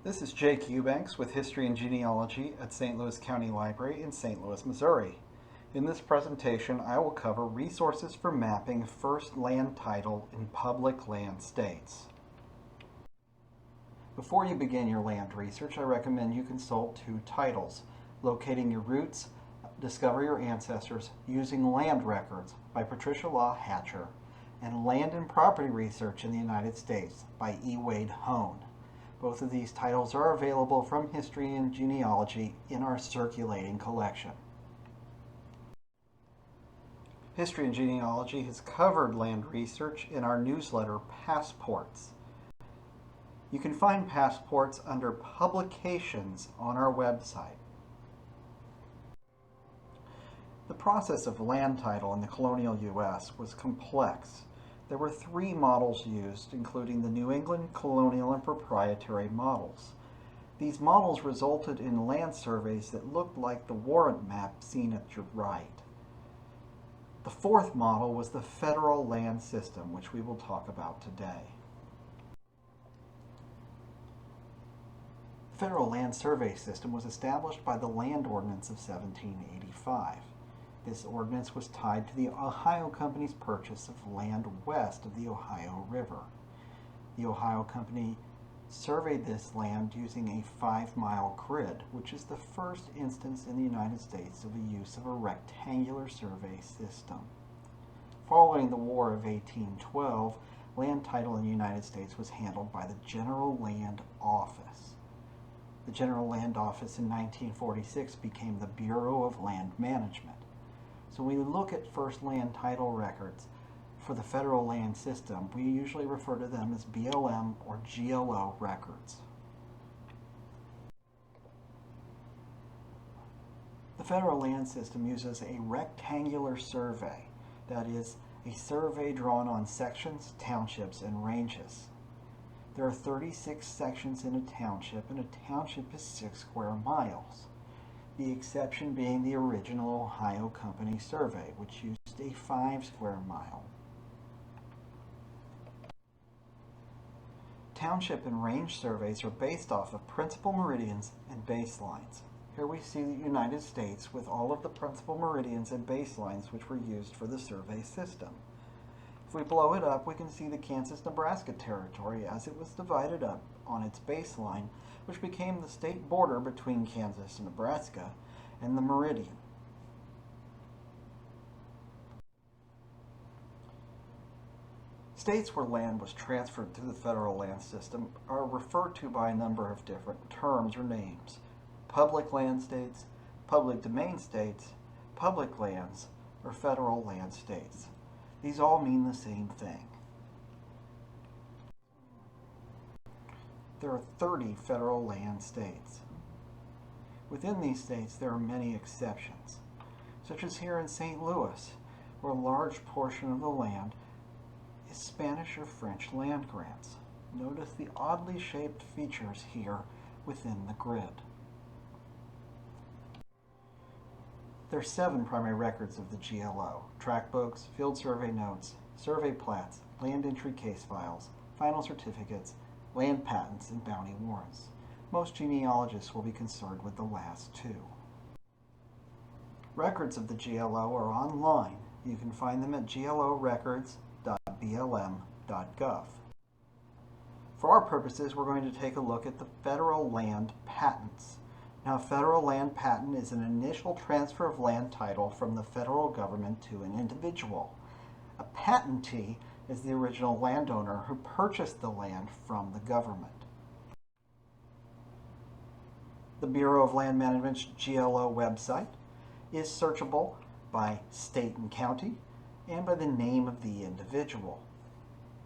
This is Jake Eubanks with History and Genealogy at St. Louis County Library in St. Louis, Missouri. In this presentation, I will cover resources for mapping first land title in public land states. Before you begin your land research, I recommend you consult two titles: Locating Your Roots, Discover Your Ancestors Using Land Records by Patricia Law Hatcher, and Land and Property Research in the United States by E. Wade Hone. Both of these titles are available from History and Genealogy in our circulating collection. History and Genealogy has covered land research in our newsletter, Passports. You can find Passports under Publications on our website. The process of land title in the colonial U.S. was complex. There were three models used, including the New England colonial and proprietary models. These models resulted in land surveys that looked like the warrant map seen at your right. The fourth model was the federal land system, which we will talk about today. The Federal Land Survey System was established by the Land Ordinance of 1785. This ordinance was tied to the Ohio Company's purchase of land west of the Ohio River. The Ohio Company surveyed this land using a 5-mile grid, which is the first instance in the United States of the use of a rectangular survey system. Following the War of 1812, land title in the United States was handled by the General Land Office. The General Land Office in 1946 became the Bureau of Land Management. So when we look at first land title records for the federal land system, we usually refer to them as BLM or GLO records. The federal land system uses a rectangular survey, that is, a survey drawn on sections, townships, and ranges. There are 36 sections in a township, and a township is 6 square miles. The exception being the original Ohio Company survey, which used a 5 square mile. Township and range surveys are based off of principal meridians and baselines. Here we see the United States with all of the principal meridians and baselines which were used for the survey system. If we blow it up, we can see the Kansas-Nebraska territory as it was divided up on its baseline, which became the state border between Kansas and Nebraska, and the meridian. States where land was transferred through the federal land system are referred to by a number of different terms or names: public land states, public domain states, public lands, or federal land states. These all mean the same thing. There are 30 federal land states. Within these states, there are many exceptions, such as here in St. Louis, where a large portion of the land is Spanish or French land grants. Notice the oddly shaped features here within the grid. There are 7 primary records of the GLO: tract books, field survey notes, survey plats, land entry case files, final certificates, land patents, and bounty warrants. Most genealogists will be concerned with the last 2. Records of the GLO are online. You can find them at glorecords.blm.gov. For our purposes, we're going to take a look at the federal land patents. Now, a federal land patent is an initial transfer of land title from the federal government to an individual. A patentee is the original landowner who purchased the land from the government. The Bureau of Land Management's GLO website is searchable by state and county and by the name of the individual.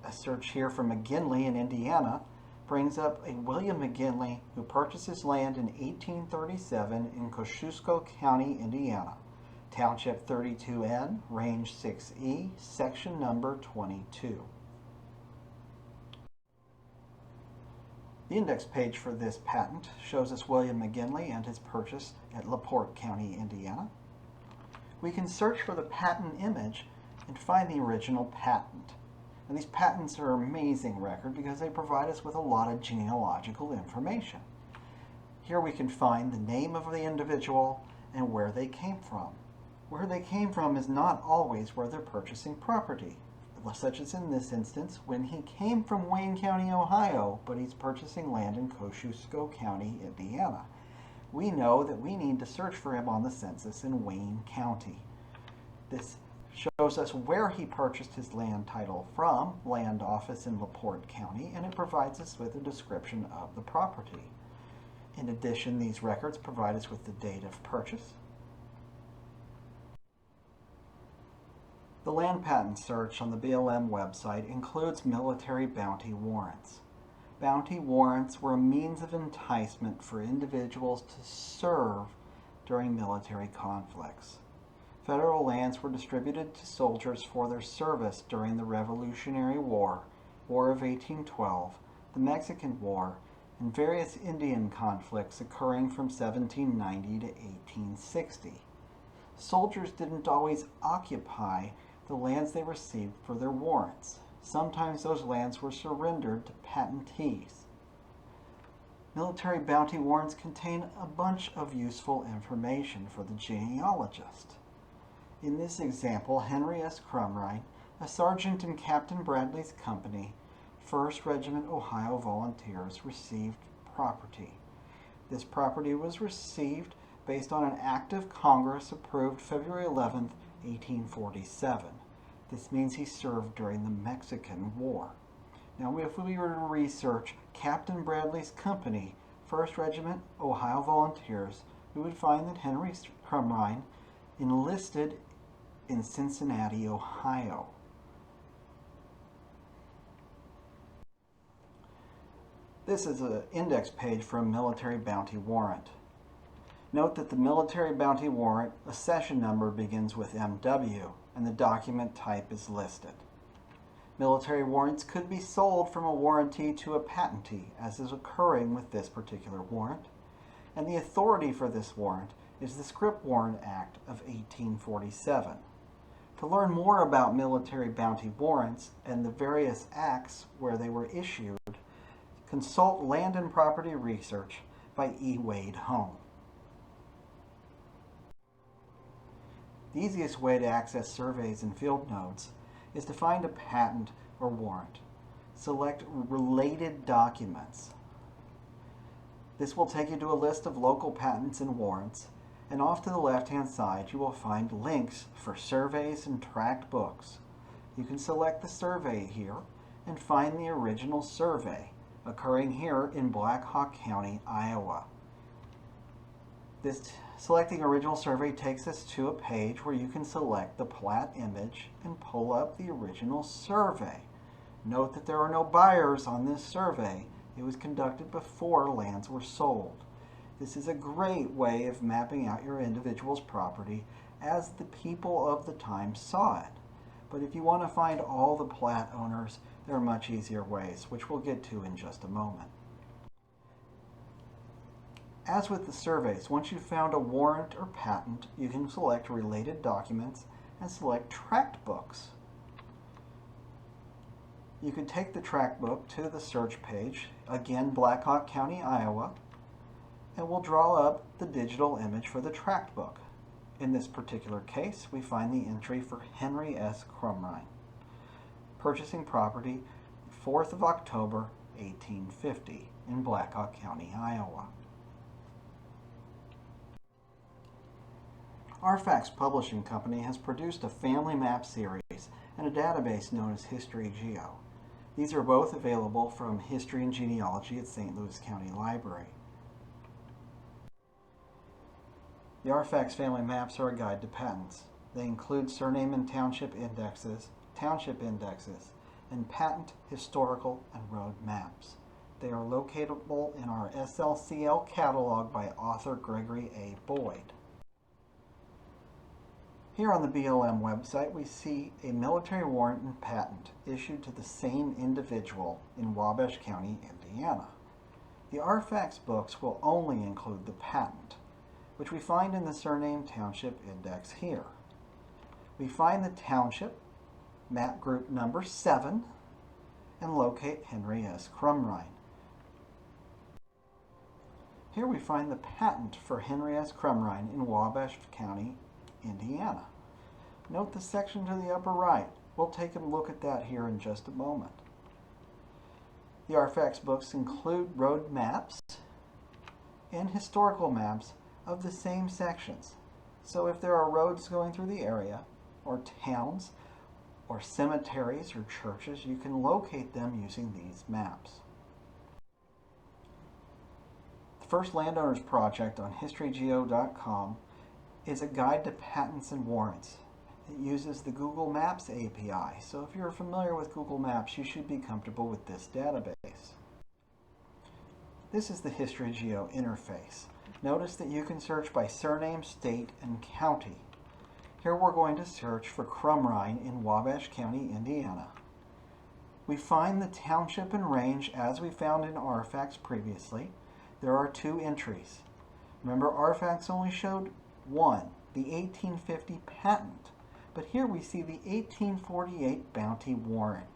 A search here for McGinley in Indiana brings up a William McGinley who purchased his land in 1837 in Kosciuszko County, Indiana. Township 32N, Range 6E, Section number 22. The index page for this patent shows us William McGinley and his purchase at LaPorte County, Indiana. We can search for the patent image and find the original patent. And these patents are an amazing record because they provide us with a lot of genealogical information. Here we can find the name of the individual and where they came from. Where they came from is not always where they're purchasing property, such as in this instance when he came from Wayne County, Ohio, but he's purchasing land in Kosciuszko County, Indiana. We know that we need to search for him on the census in Wayne County. This shows us where he purchased his land title from, land office in LaPorte County, and it provides us with a description of the property. In addition, these records provide us with the date of purchase. The land patent search on the BLM website includes military bounty warrants. Bounty warrants were a means of enticement for individuals to serve during military conflicts. Federal lands were distributed to soldiers for their service during the Revolutionary War, War of 1812, the Mexican War, and various Indian conflicts occurring from 1790 to 1860. Soldiers didn't always occupy the lands they received for their warrants. Sometimes those lands were surrendered to patentees. Military bounty warrants contain a bunch of useful information for the genealogist. In this example, Henry S. Crumrine, a sergeant in Captain Bradley's company, 1st Regiment Ohio Volunteers, received property. This property was received based on an act of Congress approved February 11, 1847. This means he served during the Mexican War. Now, if we were to research Captain Bradley's company, 1st Regiment Ohio Volunteers, we would find that Henry Crumrine enlisted in Cincinnati, Ohio. This is an index page for a military bounty warrant. Note that the military bounty warrant accession number begins with MW and the document type is listed. Military warrants could be sold from a warrantee to a patentee, as is occurring with this particular warrant, and the authority for this warrant is the Scrip Warrant Act of 1847. To learn more about military bounty warrants and the various acts where they were issued, consult Land and Property Research by E. Wade Home. The easiest way to access surveys and field notes is to find a patent or warrant. Select Related Documents. This will take you to a list of local patents and warrants, and off to the left-hand side you will find links for surveys and tract books. You can select the survey here and find the original survey occurring here in Black Hawk County, Iowa. Selecting original survey takes us to a page where you can select the plat image and pull up the original survey. Note that there are no buyers on this survey. It was conducted before lands were sold. This is a great way of mapping out your individual's property as the people of the time saw it. But if you want to find all the plat owners, there are much easier ways, which we'll get to in just a moment. As with the surveys, once you've found a warrant or patent, you can select Related Documents and select Tract Books. You can take the tract book to the search page, again Black Hawk County, Iowa, and we'll draw up the digital image for the tract book. In this particular case, we find the entry for Henry S. Crumrine, purchasing property 4th of October, 1850 in Black Hawk County, Iowa. Arphax Publishing Company has produced a family map series and a database known as History Geo. These are both available from History and Genealogy at St. Louis County Library. The Arphax family maps are a guide to patents. They include surname and township indexes, and patent, historical, and road maps. They are locatable in our SLCL catalog by author Gregory A. Boyd. Here on the BLM website, we see a military warrant and patent issued to the same individual in Wabash County, Indiana. The Arphax books will only include the patent, which we find in the surname township index here. We find the township, map group number 7, and locate Henry S. Crumrine. Here we find the patent for Henry S. Crumrine in Wabash County, Indiana. Note the section to the upper right. We'll take a look at that here in just a moment. The Arphax books include road maps and historical maps of the same sections. So if there are roads going through the area, or towns, or cemeteries or churches, you can locate them using these maps. The First Landowners Project on historygeo.com is a guide to patents and warrants. It uses the Google Maps API, so if you're familiar with Google Maps, you should be comfortable with this database. This is the HistoryGeo interface. Notice that you can search by surname, state, and county. Here we're going to search for Crumrine in Wabash County, Indiana. We find the township and range as we found in Arphax previously. There are 2 entries. Remember, Arphax only showed one, the 1850 patent. But here we see the 1848 bounty warrant.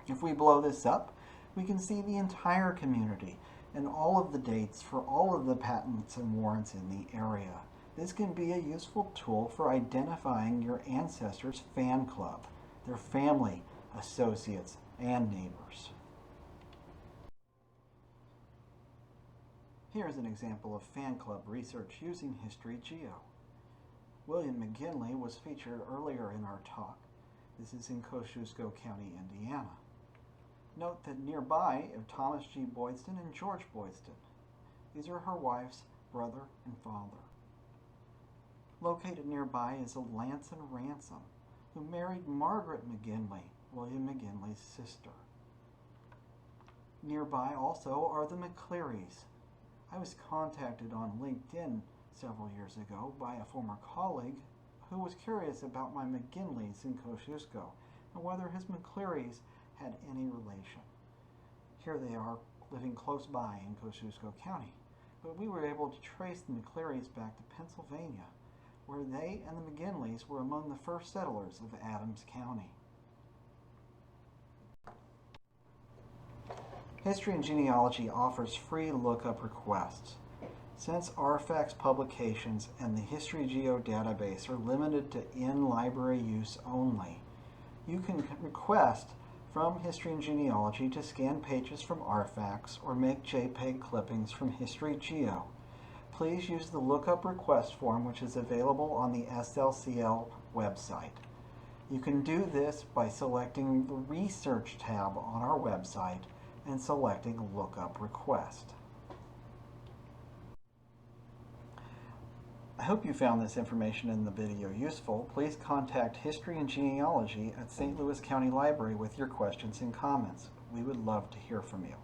If we blow this up, we can see the entire community and all of the dates for all of the patents and warrants in the area. This can be a useful tool for identifying your ancestors' fan club, their family, associates, and neighbors. Here's an example of fan club research using HistoryGeo. William McGinley was featured earlier in our talk. This is in Kosciuszko County, Indiana. Note that nearby are Thomas G. Boydston and George Boydston. These are her wife's brother and father. Located nearby is a Lanson Ransom, who married Margaret McGinley, William McGinley's sister. Nearby also are the McClearys. I was contacted on LinkedIn several years ago by a former colleague who was curious about my McGinleys in Kosciuszko and whether his McClearys had any relation. Here they are living close by in Kosciuszko County, but we were able to trace the McClearys back to Pennsylvania, where they and the McGinleys were among the first settlers of Adams County. History and Genealogy offers free lookup requests. Since Arphax publications and the HistoryGeo database are limited to in-library use only, you can request from History and Genealogy to scan pages from Arphax or make JPEG clippings from HistoryGeo. Please use the lookup request form, which is available on the SLCL website. You can do this by selecting the Research tab on our website and selecting Lookup Request. I hope you found this information in the video useful. Please contact History and Genealogy at St. Louis County Library with your questions and comments. We would love to hear from you.